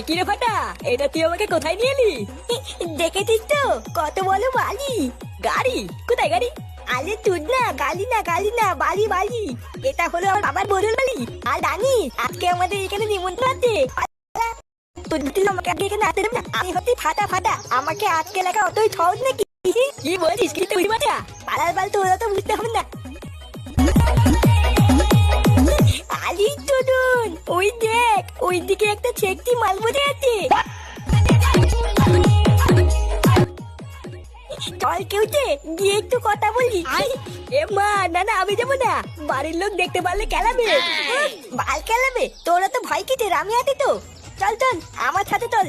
কি রে ফাটা, এটা তুই আমাকে কোথায় নিয়ে এলি? দেখেছিস তো কত বলো বালি। গাড়ি? কোথায় গাড়ি? আরে তুই না, গালি না গালি না, বালি বালি। এটা হলো আমার বাবার বদল বালি। আর জানিস আজকে আমাদের এখানে নিমন্ত্রণ আছে। তুই আমাকে আজকে এখানে আসতে দেবে না? আমি হচ্ছি ফাটা ফাটা, আমাকে আজকে লেখা অতই সহজ নাকি? কি বলছিস? কি তুই বাচ্চা পালার বাল, তোরা তো বুঝতে হবে না। আলি টুডুন, ওই দেখ ওই দিকে একটা ছেকটি মাল বসে আছে। চল কেউতে গিয়ে একটু কথা বলি। এ মা, না না আমি যাবো না, বাড়ির লোক দেখতে পারলে খেলাবে। বাল খেলাবে? তোরা তো ভয় কেটে, আমি আছি তো। চল চল আমার সাথে চল।